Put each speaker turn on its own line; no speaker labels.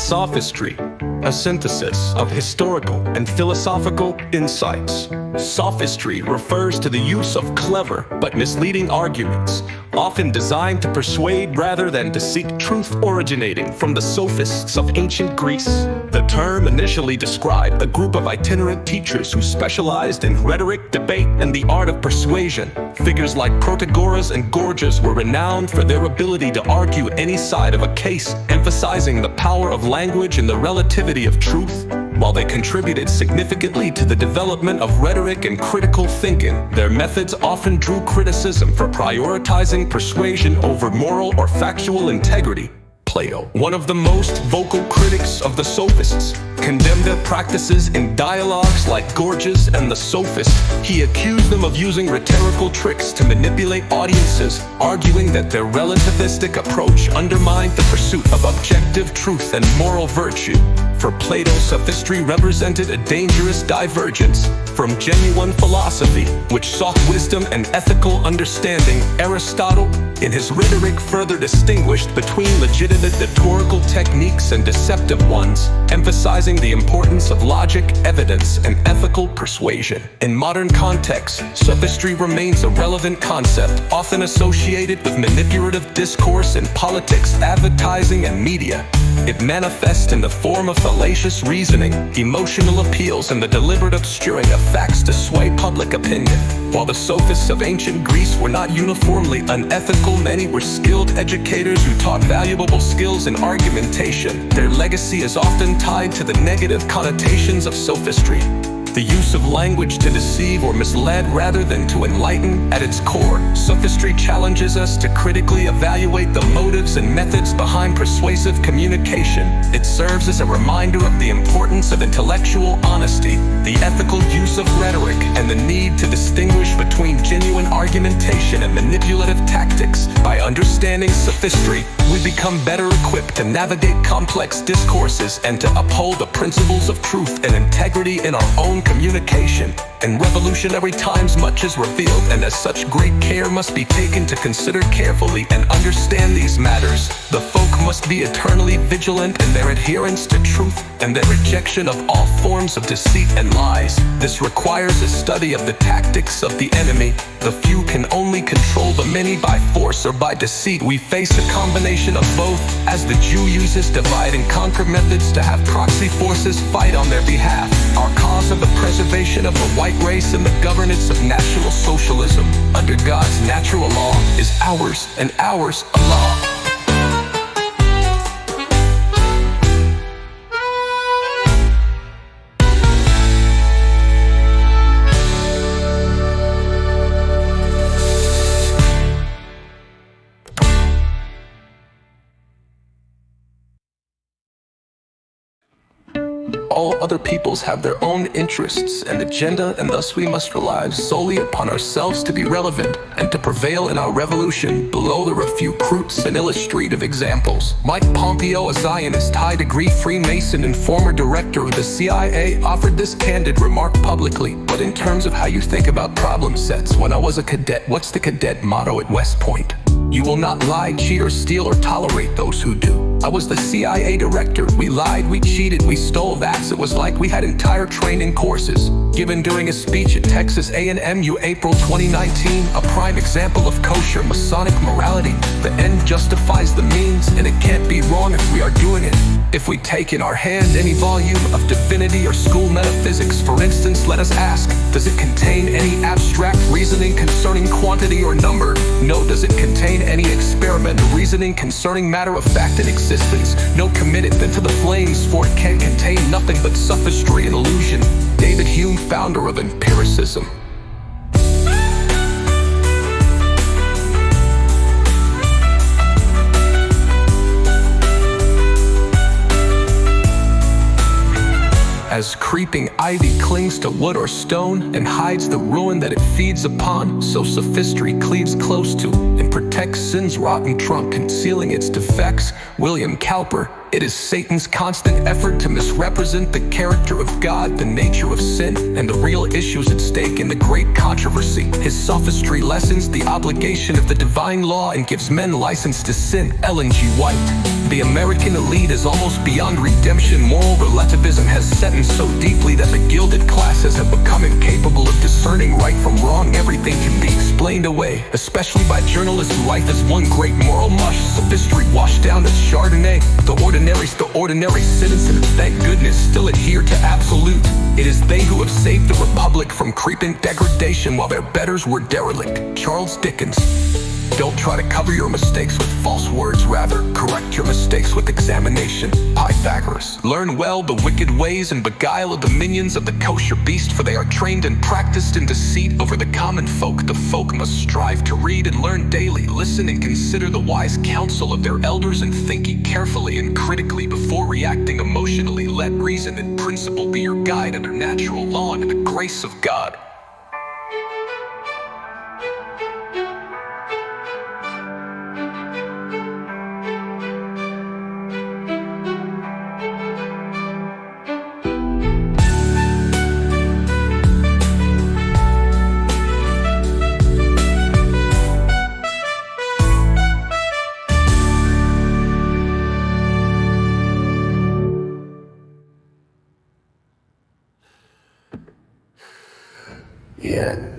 Sophistry, a synthesis of historical and philosophical insights. Sophistry refers to the use of clever but misleading arguments, often designed to persuade rather than to seek truth, originating from the sophists of ancient Greece. The term initially described a group of itinerant teachers who specialized in rhetoric, debate, and the art of persuasion. Figures like Protagoras and Gorgias were renowned for their ability to argue any side of a case, emphasizing the power of language and the relativity of truth. While they contributed significantly to the development of rhetoric and critical thinking, their methods often drew criticism for prioritizing persuasion over moral or factual integrity. Plato, one of the most vocal critics of the sophists, condemned their practices in dialogues like Gorgias and the Sophist. He accused them of using rhetorical tricks to manipulate audiences, arguing that their relativistic approach undermined the pursuit of objective truth and moral virtue. For Plato, sophistry represented a dangerous divergence from genuine philosophy, which sought wisdom and ethical understanding. Aristotle, in his rhetoric, further distinguished between legitimate rhetorical techniques and deceptive ones, emphasizing the importance of logic, evidence, and ethical persuasion. In modern contexts, sophistry remains a relevant concept, often associated with manipulative discourse in politics, advertising, and media. It manifests in the form of fallacious reasoning, emotional appeals, and the deliberate obscuring of facts to sway public opinion. While the sophists of ancient Greece were not uniformly unethical, many were skilled educators who taught valuable skills in argumentation. Their legacy is often tied to the negative connotations of sophistry, the use of language to deceive or mislead rather than to enlighten. At its core, sophistry challenges us to critically evaluate the motives and methods behind persuasive communication. It serves as a reminder of the importance of intellectual honesty, the ethical use of rhetoric, and the need to distinguish between genuine argumentation and manipulative tactics. By understanding sophistry, we become better equipped to navigate complex discourses and to uphold the principles of truth and integrity in our own communication. In revolutionary times, much is revealed, and as such, great care must be taken to consider carefully and understand these matters. The folk must be eternally vigilant in their adherence to truth and their rejection of all forms of deceit and lies. This requires a study of the tactics of the enemy. The few can only control the many by force or by deceit. We face a combination of both, as the Jew uses divide and conquer methods to have proxy forces fight on their behalf. Our cause of the preservation of the white race and the governance of National Socialism under God's natural law is ours, and ours a law. All other peoples have their own interests and agenda, and thus we must rely solely upon ourselves to be relevant and to prevail in our revolution. Below there are a few crude and illustrative examples. Mike Pompeo, a Zionist, high-degree Freemason and former director of the CIA, offered this candid remark publicly. But in terms of how you think about problem sets, when I was a cadet, what's the cadet motto at West Point? You will not lie, cheat, or steal, or tolerate those who do. I was the CIA director. We lied, we cheated, we stole. It was like we had entire training courses given during a speech at Texas A&M April 2019, a prime example of kosher Masonic morality. The end justifies the means, and it can't be wrong if we are doing it. If we take in our hand any volume of divinity or school metaphysics, for instance, let us ask, does it contain any abstract reasoning concerning quantity or number? No. Does it contain any experimental reasoning concerning matter of fact and existence? No. Commit it then to the flames, for it can contain nothing but sophistry and illusion. David Hume, founder of empiricism. As creeping ivy clings to wood or stone and hides the ruin that it feeds upon, so sophistry cleaves close to and protects sin's rotten trunk, concealing its defects. William Cowper. It is Satan's constant effort to misrepresent the character of God, the nature of sin, and the real issues at stake in the great controversy. His sophistry lessens the obligation of the divine law and gives men license to sin. Ellen G. White. The American elite is almost beyond redemption. Moral relativism has set in so deeply that the gilded classes have become incapable of discerning right from wrong. Everything can be explained away, especially by journalists who write this one great moral mush. Sophistry washed down as Chardonnay. The ordinary citizens, thank goodness, still adhere to absolute. It is they who have saved the republic from creeping degradation while their betters were derelict. Charles Dickens. Don't try to cover your mistakes with false words, rather correct your mistakes with examination. Pythagoras. Learn well the wicked ways and beguile the minions of the kosher beast, for they are trained and practiced in deceit over the common folk. The folk must strive to read and learn daily, listen and consider the wise counsel of their elders, and think ye carefully and critically before reacting emotionally. Let reason and principle be your guide under natural law and the grace of God.
Yeah.